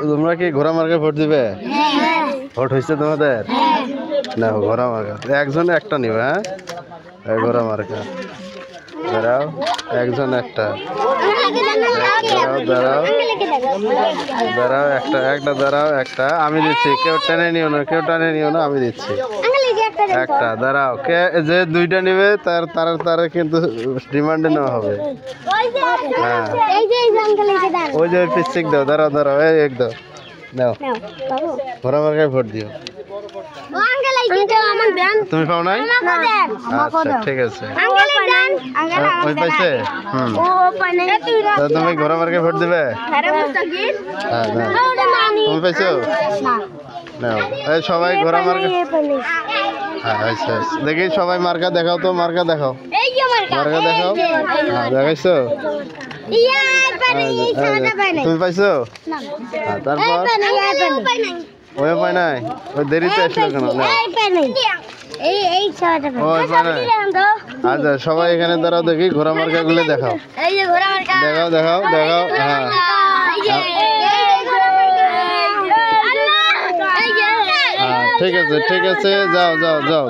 তোমরা কি ঘোড়া মার্কা ভোট দিবে? ভোট হয়েছে তোমাদের? না ঘোড়া মার্কা একজন একটা নিবে। হ্যাঁ ঘোড়া মার্কা দাঁড়াও একজন একটা দাঁড়াও একটা একটা দাঁড়াও একটা আমি দিচ্ছি কেউ টেনে নিও না আমি দিচ্ছি একটা দাঁড়াও কে যে দুইটা নিবে তার কিন্তু ডিমান্ডে নেওয়া হবে। হ্যাঁ ওই যে পিচ্ছিক দাও দাঁড়াও এই এক দাও নাও ঘোড়া মার্কায় ভোট দিও। তুমি পাও নাই? আচ্ছা ঠিক আছে ওই পাইছে তুমি ঘোড়া মার্কায় ভোট দিবে? তুমি পাইছো? এই সবাই ঘোড়া মার্কা আচ্ছা দেখি সবাই মার্কা দেখাও তো মার্কা দেখাও দেখাইছো? তুমি পাইছো? তারপর ওই পাই নাই ওই দেরিতে আসলো কেন? আচ্ছা সবাই এখানে দাঁড়াও দেখি ঘোড়া মার্কা গুলো দেখাও দেখাও হ্যাঁ ঠিক আছে যাও